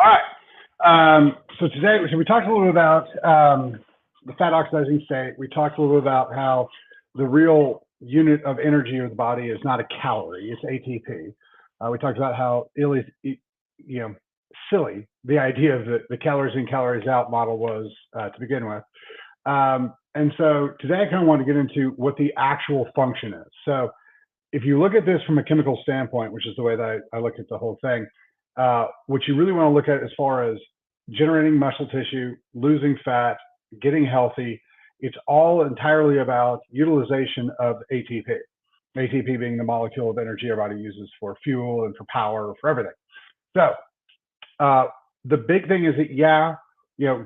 All right. So today, we talked a little bit about the fat oxidizing state. We talked a little bit about how the real unit of energy of the body is not a calorie, it's ATP. We talked about how silly the idea of the calories in, calories out model was to begin with. And so today I kind of want to get into what the actual function is. So if you look at this from a chemical standpoint, which is the way that I look at the whole thing, what you really want to look at as far as generating muscle tissue, losing fat, getting healthy, it's all entirely about utilization of ATP. ATP being the molecule of energy our body uses for fuel and for power, for everything. So the big thing is that,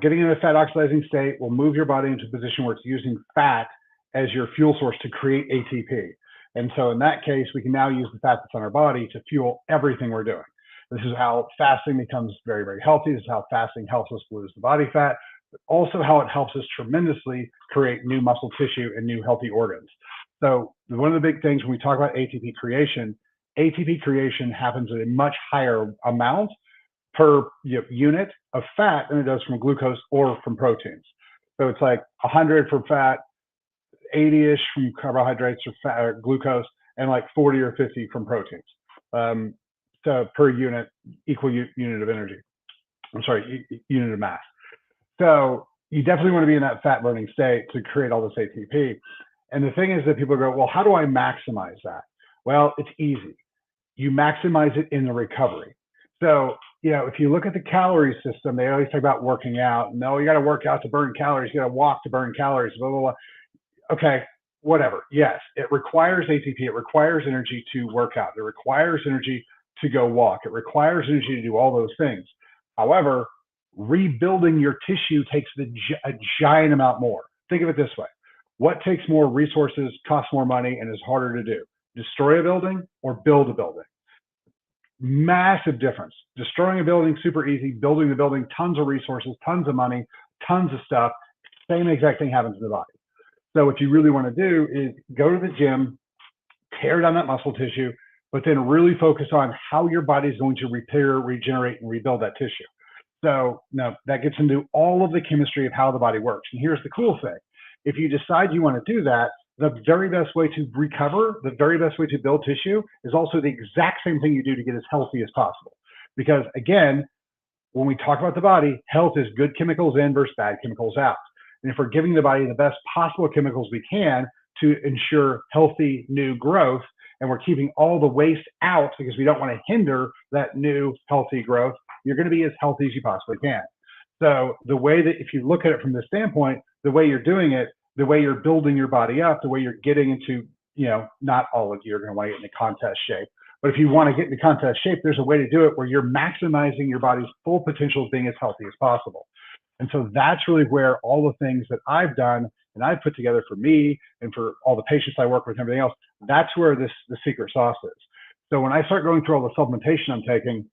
getting in a fat oxidizing state will move your body into a position where it's using fat as your fuel source to create ATP. And so in that case, we can now use the fat that's on our body to fuel everything we're doing. This is how fasting becomes very, very healthy. This is how fasting helps us lose the body fat, but also how it helps us tremendously create new muscle tissue and new healthy organs. So one of the big things when we talk about ATP creation happens at a much higher amount per unit of fat than it does from glucose or from proteins. So it's like 100 for fat, 80-ish from carbohydrates or fat, or glucose, and like 40 or 50 from proteins. So per unit, equal unit of energy. I'm sorry, unit of mass. So you definitely want to be in that fat burning state to create all this ATP. And the thing is that people go, well, how do I maximize that? Well, it's easy. You maximize it in the recovery. So, if you look at the calorie system, they always talk about working out. No, you got to work out to burn calories. You got to walk to burn calories, blah, blah, blah. Okay, whatever. Yes, it requires ATP. It requires energy to work out. It requires energy to go walk. It requires energy to do all those things. However, rebuilding your tissue takes a giant amount more. Think of it this way. What takes more resources, costs more money, and is harder to do? Destroy a building or build a building? Massive difference. Destroying a building, super easy. Building the building, tons of resources, tons of money, tons of stuff. Same exact thing happens in the body. So what you really want to do is go to the gym, tear down that muscle tissue, but then really focus on how your body is going to repair, regenerate, and rebuild that tissue. So now that gets into all of the chemistry of how the body works. And here's the cool thing. If you decide you want to do that, the very best way to recover, the very best way to build tissue is also the exact same thing you do to get as healthy as possible. Because again, when we talk about the body, health is good chemicals in versus bad chemicals out. And if we're giving the body the best possible chemicals we can to ensure healthy new growth, and we're keeping all the waste out because we don't want to hinder that new healthy growth, you're going to be as healthy as you possibly can. So the way that, if you look at it from this standpoint, the way you're doing it, the way you're building your body up, the way you're getting into, not all of you are going to want to get into contest shape, but if you want to get into contest shape, there's a way to do it where you're maximizing your body's full potential of being as healthy as possible. And so that's really where all the things that I've done and I've put together for me and for all the patients I work with and everything else, that's where the secret sauce is. So when I start going through all the supplementation I'm taking,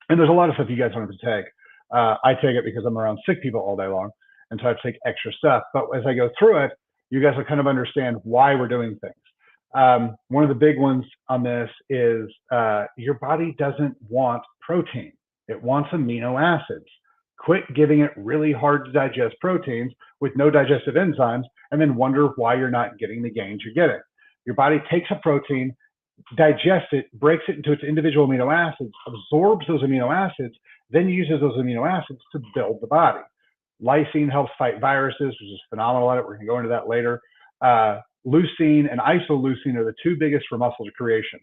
and there's a lot of stuff you guys don't have to take. I take it because I'm around sick people all day long, and so I have to take extra stuff. But as I go through it, you guys will kind of understand why we're doing things. One of the big ones on this is your body doesn't want protein. It wants amino acids. Quit giving it really hard to digest proteins with no digestive enzymes and then wonder why you're not getting the gains you're getting. Your body takes a protein, digests it, breaks it into its individual amino acids, absorbs those amino acids, then uses those amino acids to build the body. Lysine helps fight viruses, which is phenomenal at it. We're going to go into that later. Leucine and isoleucine are the two biggest for muscle creation.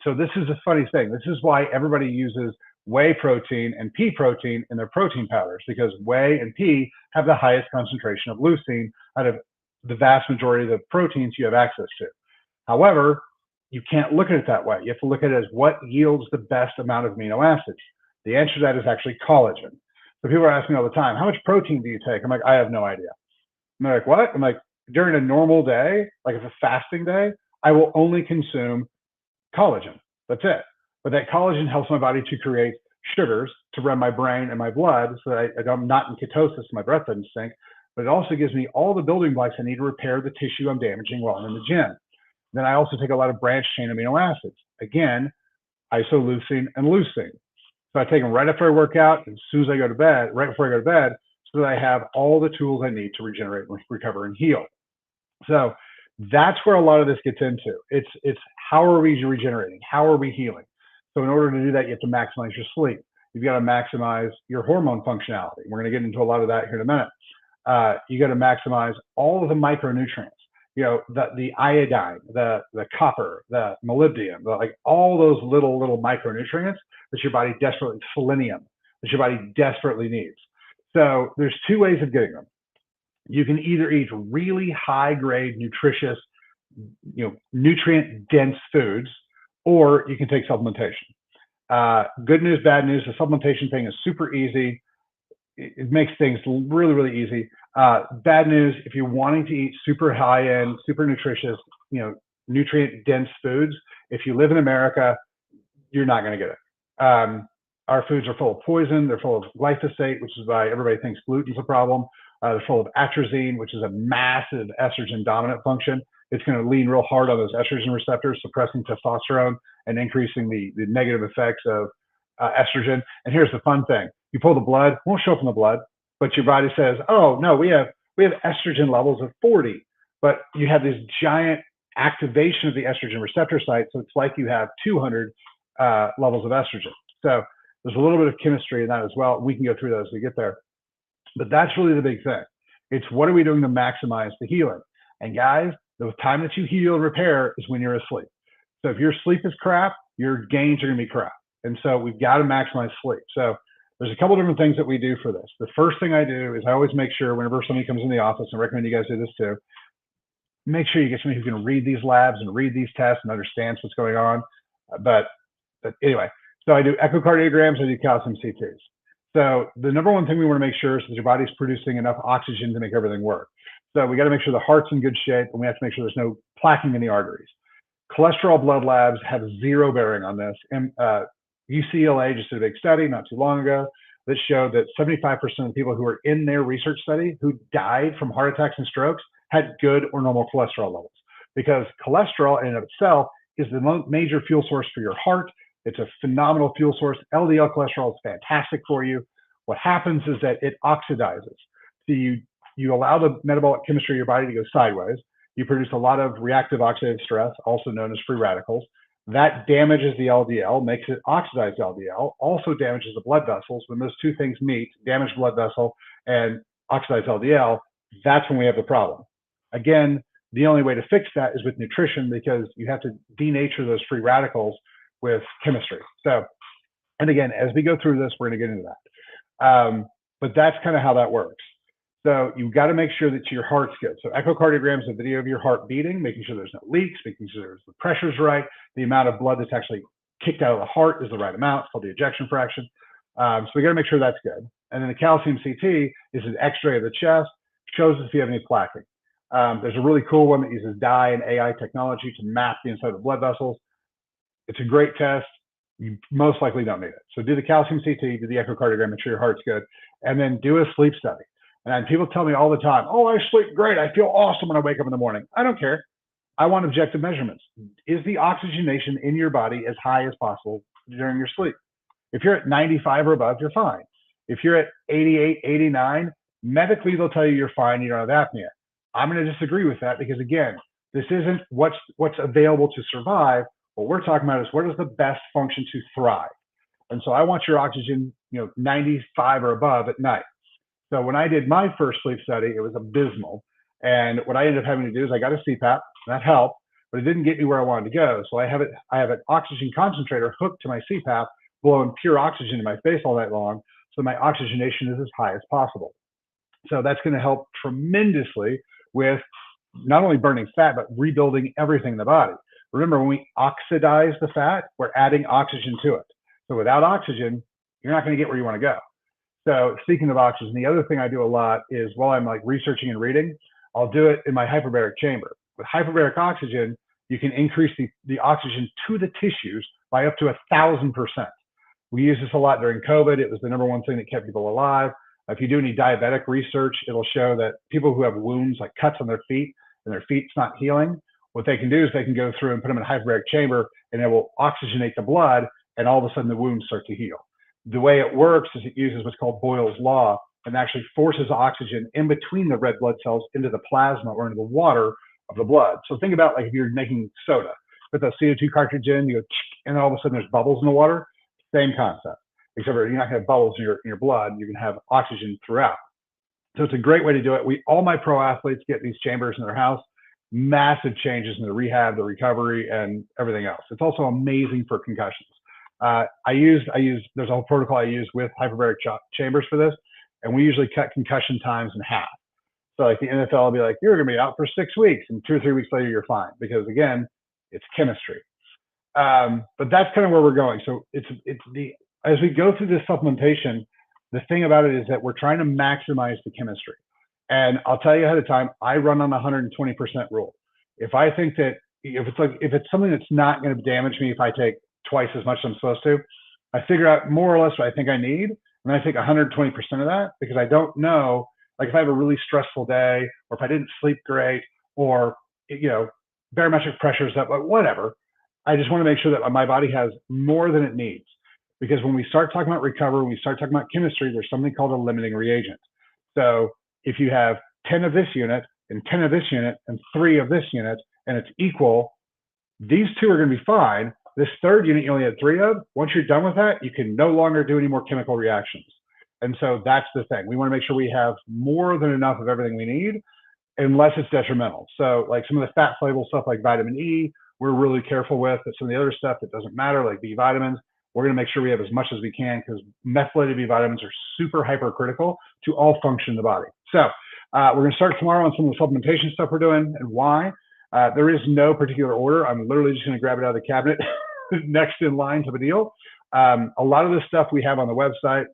So this is a funny thing. This is why everybody uses whey protein and pea protein in their protein powders, because whey and pea have the highest concentration of leucine out of the vast majority of the proteins you have access to. However, you can't look at it that way. You have to look at it as what yields the best amount of amino acids. The answer to that is actually collagen. So people are asking me all the time, how much protein do you take? I'm like, I have no idea. And they're like, what? I'm like, during a normal day, like it's a fasting day, I will only consume collagen. That's it. But that collagen helps my body to create sugars to run my brain and my blood so that I'm not in ketosis, my breath doesn't stink. But it also gives me all the building blocks I need to repair the tissue I'm damaging while I'm in the gym. Then I also take a lot of branched chain amino acids. Again, isoleucine and leucine. So I take them right after I work out, and as soon as I go to bed, right before I go to bed, so that I have all the tools I need to regenerate, recover, and heal. So that's where a lot of this gets into. It's how are we regenerating? How are we healing? So in order to do that, you have to maximize your sleep. You've got to maximize your hormone functionality. We're going to get into a lot of that here in a minute. You got to maximize all of the micronutrients. You know, the iodine, the copper, the molybdenum, like all those little micronutrients that your body desperately, selenium, that your body desperately needs. So there's two ways of getting them. You can either eat really high grade, nutritious, nutrient dense foods, or you can take supplementation. Good news, bad news. The supplementation thing is super easy. It makes things really, really easy. Bad news, if you're wanting to eat super high end, super nutritious, nutrient dense foods, if you live in America, you're not going to get it. Our foods are full of poison. They're full of glyphosate, which is why everybody thinks gluten's a problem. They're full of atrazine, which is a massive estrogen dominant function. It's going to lean real hard on those estrogen receptors, suppressing testosterone and increasing the negative effects of estrogen. And here's the fun thing. You pull the blood, won't show up in the blood, but your body says, oh, no, we have estrogen levels of 40. But you have this giant activation of the estrogen receptor site, so it's like you have 200 levels of estrogen. So there's a little bit of chemistry in that as well. We can go through that as we get there. But that's really the big thing. It's what are we doing to maximize the healing? And guys, the time that you heal and repair is when you're asleep. So if your sleep is crap, your gains are going to be crap. And so we've got to maximize sleep. So there's a couple different things that we do for this. The first thing I do is I always make sure whenever somebody comes in the office, and I recommend you guys do this too, make sure you get somebody who can read these labs and read these tests and understands what's going on. But anyway, so I do echocardiograms, I do calcium CTs. So the number one thing we want to make sure is that your body's producing enough oxygen to make everything work. So we got to make sure the heart's in good shape, and we have to make sure there's no plaquing in the arteries. Cholesterol blood labs have zero bearing on this. And UCLA just did a big study not too long ago that showed that 75% of people who were in their research study who died from heart attacks and strokes had good or normal cholesterol levels, because cholesterol in and of itself is the major fuel source for your heart. It's a phenomenal fuel source. LDL cholesterol is fantastic for you. What happens is that it oxidizes. So you allow the metabolic chemistry of your body to go sideways. You produce a lot of reactive oxidative stress, also known as free radicals. That damages the LDL, makes it oxidize LDL, also damages the blood vessels. When those two things meet, damaged blood vessel and oxidized LDL, that's when we have the problem. Again, the only way to fix that is with nutrition, because you have to denature those free radicals with chemistry. So, and again, as we go through this, we're going to get into that. But that's kind of how that works. So you've got to make sure that your heart's good. So echocardiogram is a video of your heart beating, making sure there's no leaks, making sure the pressure's right, the amount of blood that's actually kicked out of the heart is the right amount. It's called the ejection fraction. So we got to make sure that's good. And then the calcium CT is an X-ray of the chest, shows us if you have any plaquing. There's a really cool one that uses dye and AI technology to map the inside of the blood vessels. It's a great test. You most likely don't need it. So do the calcium CT, do the echocardiogram, make sure your heart's good, and then do a sleep study. And people tell me all the time, oh, I sleep great. I feel awesome when I wake up in the morning. I don't care. I want objective measurements. Is the oxygenation in your body as high as possible during your sleep? If you're at 95 or above, you're fine. If you're at 88, 89, medically they'll tell you you're fine, you don't have apnea. I'm going to disagree with that, because again, this isn't what's available to survive. What we're talking about is what is the best function to thrive. And so I want your oxygen, 95 or above at night. So when I did my first sleep study, it was abysmal. And what I ended up having to do is I got a CPAP. That helped, but it didn't get me where I wanted to go. So I have an oxygen concentrator hooked to my CPAP, blowing pure oxygen in my face all night long, so my oxygenation is as high as possible. So that's going to help tremendously with not only burning fat, but rebuilding everything in the body. Remember, when we oxidize the fat, we're adding oxygen to it. So without oxygen, you're not going to get where you want to go. So speaking of oxygen, the other thing I do a lot is while I'm like researching and reading, I'll do it in my hyperbaric chamber. With hyperbaric oxygen, you can increase the oxygen to the tissues by up to 1,000%. We use this a lot during COVID. It was the number one thing that kept people alive. If you do any diabetic research, it'll show that people who have wounds, like cuts on their feet, and their feet's not healing, what they can do is they can go through and put them in a hyperbaric chamber, and it will oxygenate the blood, and all of a sudden the wounds start to heal. the way it works is it uses what's called Boyle's law and actually forces oxygen in between the red blood cells into the plasma or into the water of the blood. So think about like if you're making soda, put the CO2 cartridge in, you go, and all of a sudden there's bubbles in the water. Same concept, except for you're not going to have bubbles in your blood. You're going to have oxygen throughout. So it's a great way to do it. All my pro athletes get these chambers in their house. Massive changes in the rehab, the recovery, and everything else. It's also amazing for concussions. There's a whole protocol I use with hyperbaric chambers for this, and we usually cut concussion times in half. So like the NFL will be like, you're going to be out for 6 weeks, and 2 or 3 weeks later you're fine, because again, it's chemistry. But that's kind of where we're going. So as we go through this supplementation, the thing about it is that we're trying to maximize the chemistry. And I'll tell you ahead of time, I run on the 120% rule. If I think that if it's something that's not going to damage me if I take twice as much as I'm supposed to, I figure out more or less what I think I need, and I take 120% of that, because I don't know, like if I have a really stressful day, or if I didn't sleep great, or barometric pressure is up, whatever. I just want to make sure that my body has more than it needs. Because when we start talking about recovery, when we start talking about chemistry, there's something called a limiting reagent. So if you have 10 of this unit and 10 of this unit and 3 of this unit, and it's equal, these 2 are going to be fine. This third unit you only had 3 of. Once you're done with that, you can no longer do any more chemical reactions. And so that's the thing. We want to make sure we have more than enough of everything we need, unless it's detrimental. So like some of the fat soluble stuff like vitamin E, we're really careful with. But some of the other stuff that doesn't matter, like B vitamins, we're going to make sure we have as much as we can, because methylated B vitamins are super hypercritical to all function in the body. So we're going to start tomorrow on some of the supplementation stuff we're doing and why. There is no particular order. I'm literally just going to grab it out of the cabinet next in line type of deal. A lot of this stuff we have on the website.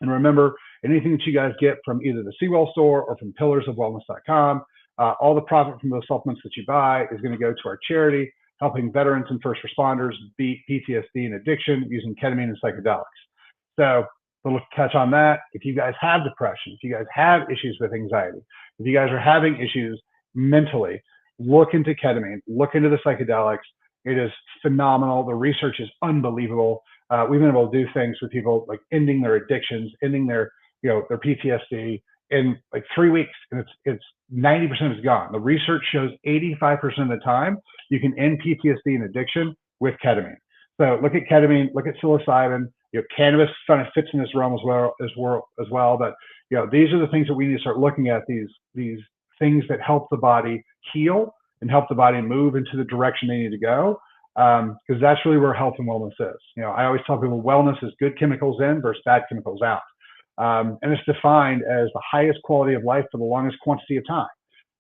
And remember, anything that you guys get from either the Seawell store or from pillarsofwellness.com, all the profit from those supplements that you buy is going to go to our charity, helping veterans and first responders beat PTSD and addiction using ketamine and psychedelics. So a little touch on that. If you guys have depression, if you guys have issues with anxiety, if you guys are having issues mentally, look into ketamine, look into the psychedelics. It is phenomenal. The research is unbelievable. We've been able to do things with people like ending their addictions, ending their PTSD in like 3 weeks, and it's 90% is gone. The research shows 85% of the time you can end PTSD and addiction with ketamine. So look at ketamine, look at psilocybin. Cannabis kind of fits in this realm as well. But these are the things that we need to start looking at. These things that help the body heal and help the body move into the direction they need to go. Because that's really where health and wellness is. I always tell people wellness is good chemicals in versus bad chemicals out. And it's defined as the highest quality of life for the longest quantity of time.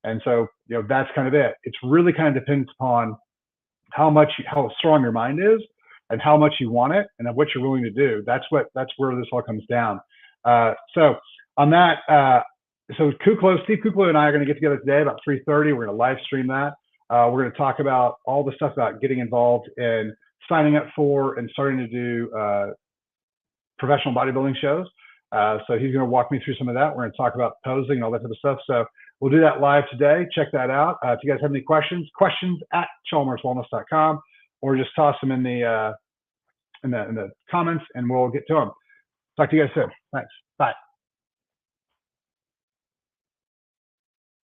And so, that's kind of it. It's really kind of depends upon how strong your mind is and how much you want it and what you're willing to do. That's where this all comes down. So on that, Steve Kuklo and I are going to get together today about 3:30. We're going to live stream that. We're going to talk about all the stuff about getting involved in signing up for and starting to do professional bodybuilding shows. So he's going to walk me through some of that. We're going to talk about posing and all that type of stuff. So we'll do that live today. Check that out. If you guys have any questions at chalmerswellness.com, or just toss them in the comments and we'll get to them. Talk to you guys soon. Thanks. Bye.